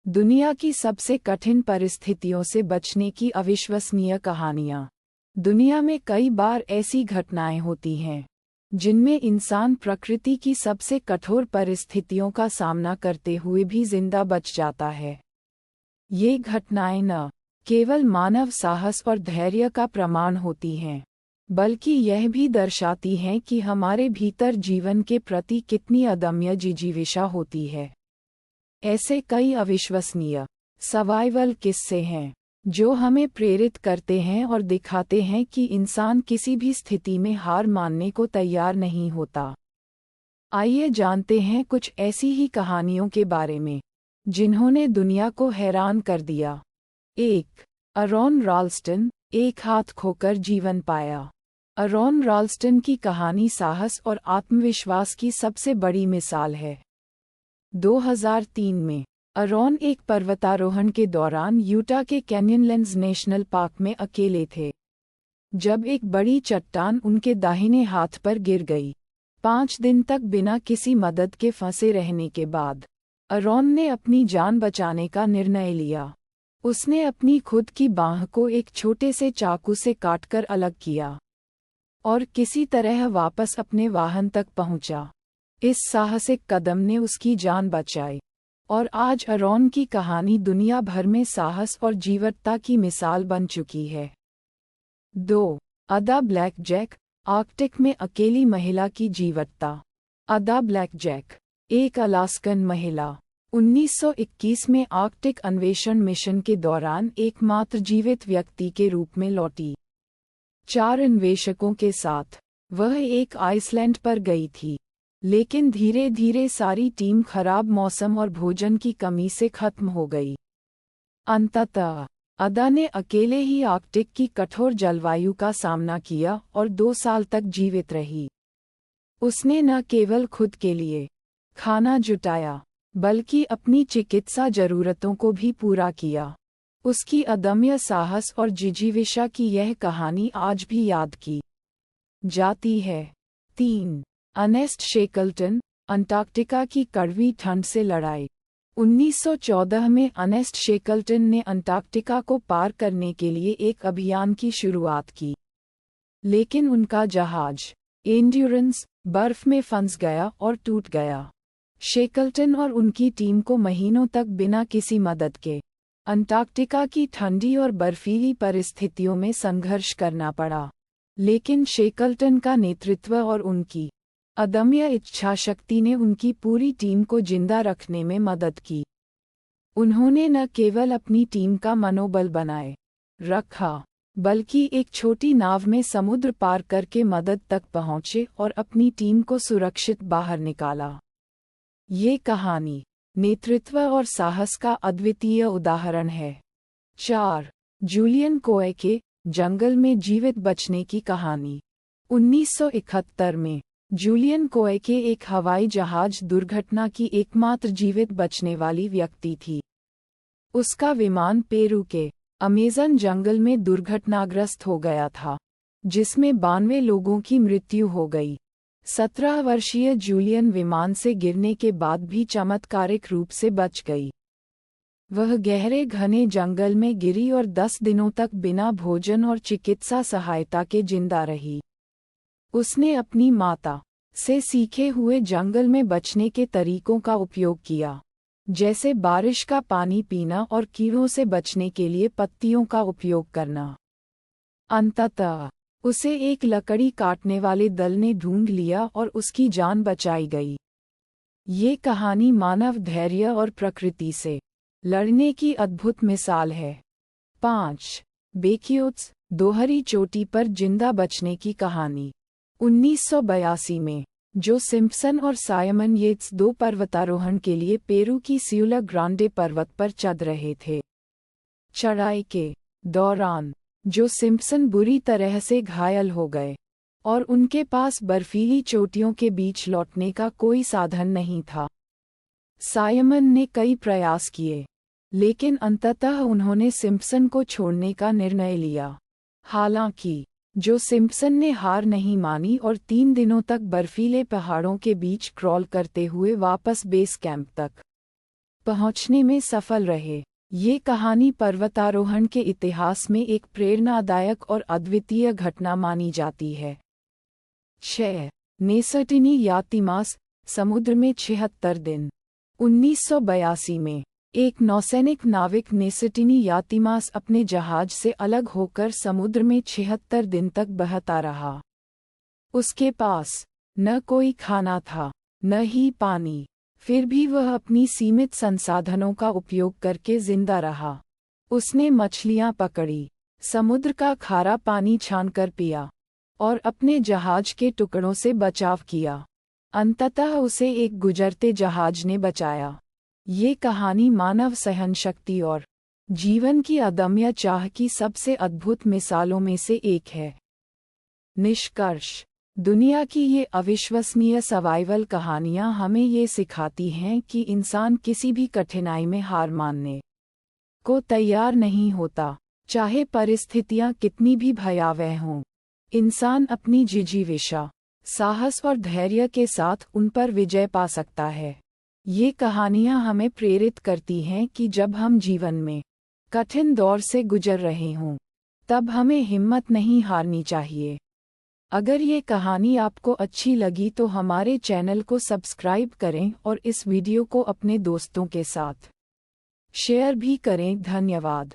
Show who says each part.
Speaker 1: दुनिया की सबसे कठिन परिस्थितियों से बचने की अविश्वसनीय कहानियाँ। दुनिया में कई बार ऐसी घटनाएं होती हैं जिनमें इंसान प्रकृति की सबसे कठोर परिस्थितियों का सामना करते हुए भी जिंदा बच जाता है। ये घटनाएं न केवल मानव साहस और धैर्य का प्रमाण होती हैं, बल्कि यह भी दर्शाती हैं कि हमारे भीतर जीवन के प्रति कितनी अदम्य जिजीविषा होती है। ऐसे कई अविश्वसनीय सर्वाइवल किस्से हैं जो हमें प्रेरित करते हैं और दिखाते हैं कि इंसान किसी भी स्थिति में हार मानने को तैयार नहीं होता। आइए जानते हैं कुछ ऐसी ही कहानियों के बारे में जिन्होंने दुनिया को हैरान कर दिया। 1. अरोन राल्स्टन, एक हाथ खोकर जीवन पाया। अरोन राल्स्टन की कहानी साहस और आत्मविश्वास की सबसे बड़ी मिसाल है। 2003 में अरोन एक पर्वतारोहण के दौरान यूटा के कैन्यनलैंड्स नेशनल पार्क में अकेले थे जब एक बड़ी चट्टान उनके दाहिने हाथ पर गिर गई। 5 दिन तक बिना किसी मदद के फंसे रहने के बाद अरोन ने अपनी जान बचाने का निर्णय लिया। उसने अपनी खुद की बांह को एक छोटे से चाकू से काटकर अलग किया और किसी तरह वापस अपने वाहन तक पहुंचा। इस साहसिक कदम ने उसकी जान बचाई और आज अरोन की कहानी दुनिया भर में साहस और जीवटता की मिसाल बन चुकी है। 2. अदा ब्लैकजैक, आर्कटिक में अकेली महिला की जीवटता। अदा ब्लैकजैक, एक अलास्कन महिला, 1921 में आर्कटिक अन्वेषण मिशन के दौरान एकमात्र जीवित व्यक्ति के रूप में लौटी। 4 अन्वेषकों के साथ वह एक आइसलैंड पर गई थी, लेकिन धीरे धीरे सारी टीम खराब मौसम और भोजन की कमी से खत्म हो गई। अंततः अदा ने अकेले ही आर्कटिक की कठोर जलवायु का सामना किया और 2 साल तक जीवित रही। उसने न केवल खुद के लिए खाना जुटाया, बल्कि अपनी चिकित्सा जरूरतों को भी पूरा किया। उसकी अदम्य साहस और जिजीविषा की यह कहानी आज भी याद की जाती है। 3. अर्नेस्ट शेकल्टन, अंटार्कटिका की कड़वी ठंड से लड़ाई। 1914 में अर्नेस्ट शेकल्टन ने अंटार्कटिका को पार करने के लिए एक अभियान की शुरुआत की, लेकिन उनका जहाज एंड्योरेंस बर्फ में फंस गया और टूट गया। शेकल्टन और उनकी टीम को महीनों तक बिना किसी मदद के अंटार्कटिका की ठंडी और बर्फीली परिस्थितियों में संघर्ष करना पड़ा, लेकिन शेकल्टन का नेतृत्व और उनकी अदम्य इच्छाशक्ति ने उनकी पूरी टीम को जिंदा रखने में मदद की। उन्होंने न केवल अपनी टीम का मनोबल बनाए रखा, बल्कि एक छोटी नाव में समुद्र पार करके मदद तक पहुंचे और अपनी टीम को सुरक्षित बाहर निकाला। ये कहानी नेतृत्व और साहस का अद्वितीय उदाहरण है। 4. जूलियन कोएके, जंगल में जीवित बचने की कहानी। 1971 में जूलियन कोएके एक हवाई जहाज दुर्घटना की एकमात्र जीवित बचने वाली व्यक्ति थी। उसका विमान पेरू के अमेज़न जंगल में दुर्घटनाग्रस्त हो गया था, जिसमें 92 लोगों की मृत्यु हो गई। 17 वर्षीय जूलियन विमान से गिरने के बाद भी चमत्कारिक रूप से बच गई। वह गहरे घने जंगल में गिरी और 10 दिनों तक बिना भोजन और चिकित्सा सहायता के जिंदा रही। उसने अपनी माता से सीखे हुए जंगल में बचने के तरीकों का उपयोग किया, जैसे बारिश का पानी पीना और कीड़ों से बचने के लिए पत्तियों का उपयोग करना। अंततः उसे एक लकड़ी काटने वाले दल ने ढूंढ लिया और उसकी जान बचाई गई। ये कहानी मानव धैर्य और प्रकृति से लड़ने की अद्भुत मिसाल है। 5. बेक्यूट्स, दोहरी चोटी पर जिंदा बचने की कहानी। 1982 में जो सिम्पसन और साइमन येट्स 2 पर्वतारोहण के लिए पेरू की सियुला ग्रांडे पर्वत पर चढ़ रहे थे। चढ़ाई के दौरान जो सिम्पसन बुरी तरह से घायल हो गए और उनके पास बर्फीली चोटियों के बीच लौटने का कोई साधन नहीं था। साइमन ने कई प्रयास किए, लेकिन अंततः उन्होंने सिम्पसन को छोड़ने का निर्णय लिया। हालांकि जो सिम्पसन ने हार नहीं मानी और 3 दिनों तक बर्फीले पहाड़ों के बीच क्रॉल करते हुए वापस बेस कैंप तक पहुंचने में सफल रहे। ये कहानी पर्वतारोहण के इतिहास में एक प्रेरणादायक और अद्वितीय घटना मानी जाती है। 6. नेसर्टिनी यातिमास, समुद्र में 76 दिन। 1982 में एक नौसैनिक नाविक नेसर्टिनी यातिमास अपने जहाज से अलग होकर समुद्र में 76 दिन तक बहता रहा। उसके पास न कोई खाना था, न ही पानी, फिर भी वह अपनी सीमित संसाधनों का उपयोग करके जिंदा रहा। उसने मछलियां पकड़ी, समुद्र का खारा पानी छानकर पिया और अपने जहाज के टुकड़ों से बचाव किया। अंततः उसे एक गुजरते जहाज ने बचाया। ये कहानी मानव सहनशक्ति और जीवन की अदम्य चाह की सबसे अद्भुत मिसालों में से एक है। निष्कर्ष: दुनिया की ये अविश्वसनीय सर्वाइवल कहानियाँ हमें ये सिखाती हैं कि इंसान किसी भी कठिनाई में हार मानने को तैयार नहीं होता, चाहे परिस्थितियाँ कितनी भी भयावह हों। इंसान अपनी जिजीविषा, साहस और धैर्य के साथ उन पर विजय पा सकता है। ये कहानियाँ हमें प्रेरित करती हैं कि जब हम जीवन में कठिन दौर से गुजर रहे हों, तब हमें हिम्मत नहीं हारनी चाहिए। अगर ये कहानी आपको अच्छी लगी तो हमारे चैनल को सब्सक्राइब करें और इस वीडियो को अपने दोस्तों के साथ शेयर भी करें। धन्यवाद।